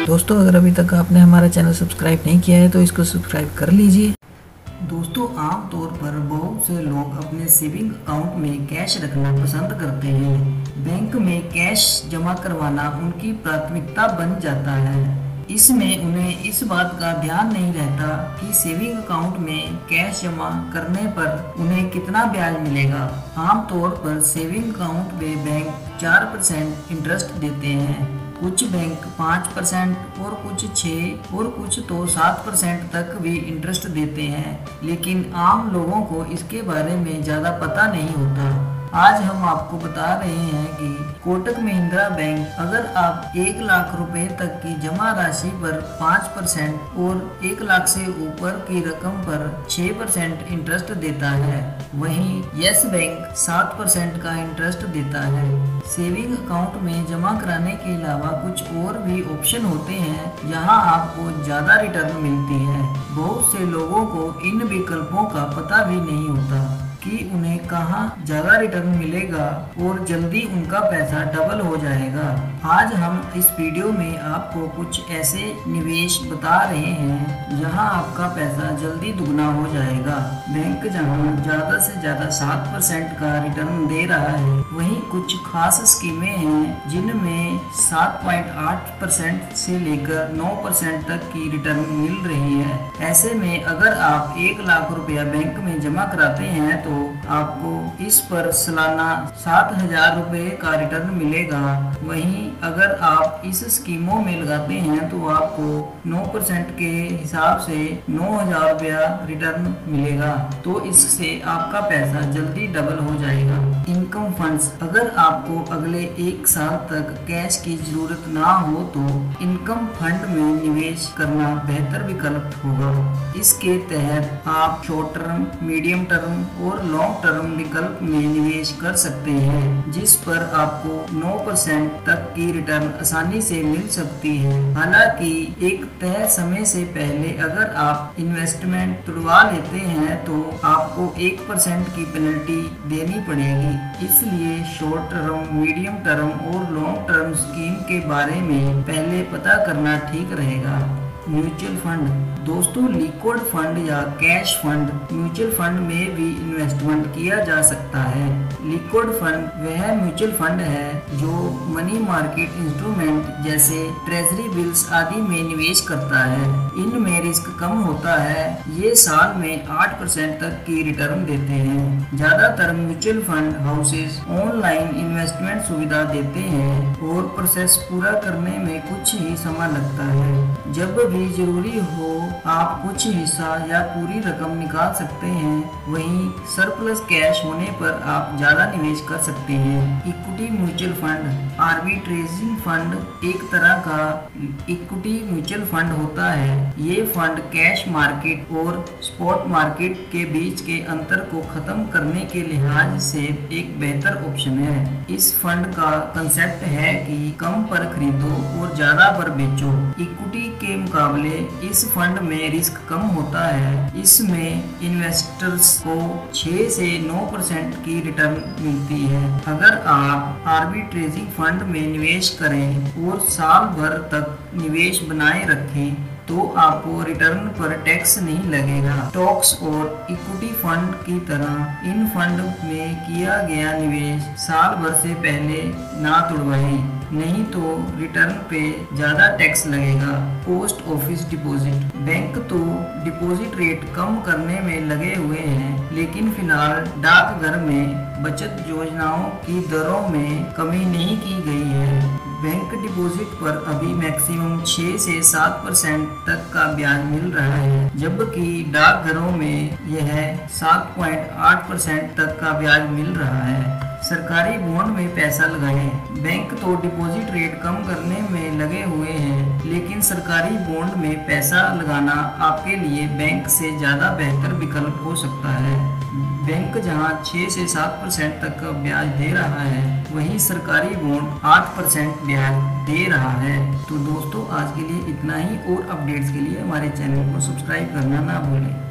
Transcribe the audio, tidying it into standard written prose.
दोस्तों अगर अभी तक आपने हमारा चैनल सब्सक्राइब नहीं किया है तो इसको सब्सक्राइब कर लीजिए। दोस्तों आमतौर पर बहुत से लोग अपने सेविंग अकाउंट में कैश रखना पसंद करते हैं। बैंक में कैश जमा करवाना उनकी प्राथमिकता बन जाता है। इसमें उन्हें इस बात का ध्यान नहीं रहता कि सेविंग अकाउंट में कैश जमा करने पर उन्हें कितना ब्याज मिलेगा। आमतौर पर सेविंग अकाउंट में बैंक 4% इंटरेस्ट देते हैं। कुछ बैंक 5% और कुछ 6 और कुछ तो 7% तक भी इंटरेस्ट देते हैं, लेकिन आम लोगों को इसके बारे में ज़्यादा पता नहीं होता। आज हम आपको बता रहे हैं कि कोटक महिंद्रा बैंक अगर आप 1 लाख रुपए तक की जमा राशि पर 5% और 1 लाख से ऊपर की रकम पर 6% इंटरेस्ट देता है, वहीं यस बैंक 7% का इंटरेस्ट देता है। सेविंग अकाउंट में जमा कराने के अलावा कुछ और भी ऑप्शन होते हैं जहां आपको ज़्यादा रिटर्न मिलती है। बहुत से लोगों को इन विकल्पों का पता भी नहीं होता कि उन्हें कहां ज़्यादा रिटर्न मिलेगा और जल्दी उनका पैसा डबल हो जाएगा। आज हम इस वीडियो में आपको कुछ ऐसे निवेश बता रहे हैं जहां आपका पैसा जल्दी दुगना हो जाएगा। बैंक जहां ज़्यादा से ज़्यादा 7% का रिटर्न दे रहा है, वहीं कुछ खास स्कीमें हैं जिनमें 7.8% से लेकर 9% तक की रिटर्न मिल रही है। ऐसे में अगर आप 1 लाख रुपया बैंक में जमा कराते हैं तो आपको इस पर सालाना 7,000 रुपये का रिटर्न मिलेगा। वहीं अगर आप इस स्कीमों में लगाते हैं तो आपको 9% के हिसाब से 9,000 रुपया रिटर्न मिलेगा। तो इससे आपका पैसा जल्दी डबल हो जाएगा। इनकम फंड्स, अगर आपको अगले 1 साल तक कैश की जरूरत ना हो तो इनकम फंड में निवेश करना बेहतर विकल्प होगा। इसके तहत आप शॉर्ट टर्म, मीडियम टर्म और लॉन्ग टर्म विकल्प में निवेश कर सकते हैं, जिस पर आपको 9% तक की रिटर्न आसानी से मिल सकती है। हालांकि एक तय समय से पहले अगर आप इन्वेस्टमेंट तुड़वा लेते हैं तो आपको 1% की पेनल्टी देनी पड़ेगी। इसलिए शॉर्ट टर्म, मीडियम टर्म और लॉन्ग टर्म स्कीम के बारे में पहले पता करना ठीक रहेगा। म्यूचुअल फंड, दोस्तों लिक्विड फंड या कैश फंड, म्यूचुअल फंड में भी इन्वेस्टमेंट किया जा सकता है। लिक्विड फंड वह म्यूचुअल फंड है जो मनी मार्केट इंस्ट्रूमेंट जैसे ट्रेजरी बिल्स आदि में निवेश करता है। इनमें रिस्क कम होता है। ये साल में 8% तक की रिटर्न देते हैं। ज्यादातर mutual fund houses online investment सुविधा देते हैं और प्रोसेस पूरा करने में कुछ ही समय लगता है। जब भी जरूरी हो आप कुछ हिस्सा या पूरी रकम निकाल सकते हैं। वहीं सरप्लस कैश होने पर आप ज्यादा निवेश कर सकते हैं। Equity mutual fund, arbitraging fund एक तरह का इक्विटी म्यूचुअल फंड होता है। ये फंड कैश मार्केट और स्पॉट मार्केट के बीच के अंतर को खत्म करने के लिहाज से एक बेहतर ऑप्शन है। इस फंड का कंसेप्ट है कि कम पर खरीदो और ज्यादा पर बेचो। इक्विटी के मुकाबले इस फंड में रिस्क कम होता है। इसमें इन्वेस्टर्स को 6 से 9% की रिटर्न मिलती है। अगर आप आर्बिट्रेजिंग फंड में निवेश करें और साल भर तक निवेश बनाए रखें तो आपको रिटर्न पर टैक्स नहीं लगेगा। स्टॉक्स और इक्विटी फंड की तरह इन फंड में किया गया निवेश साल भर से पहले ना तुड़वाएं, नहीं तो रिटर्न पे ज्यादा टैक्स लगेगा। पोस्ट ऑफिस डिपॉजिट, बैंक तो डिपॉजिट रेट कम करने में लगे हुए हैं, लेकिन फिलहाल डाकघर में बचत योजनाओं की दरों में कमी नहीं की गई है। बैंक डिपॉजिट पर अभी मैक्सिमम 6 से 7% तक का ब्याज मिल रहा है, जबकि डाकघरों में यह 7.8% तक का ब्याज मिल रहा है। सरकारी बॉन्ड में पैसा लगाएं। बैंक तो डिपॉजिट रेट कम करने में लगे हुए हैं, लेकिन सरकारी बॉन्ड में पैसा लगाना आपके लिए बैंक से ज़्यादा बेहतर विकल्प हो सकता है। बैंक जहां 6 से 7% तक का ब्याज दे रहा है, वहीं सरकारी बॉन्ड 8% ब्याज दे रहा है। तो दोस्तों आज के लिए इतना ही, और अपडेट्स के लिए हमारे चैनल को सब्सक्राइब करना ना भूलें।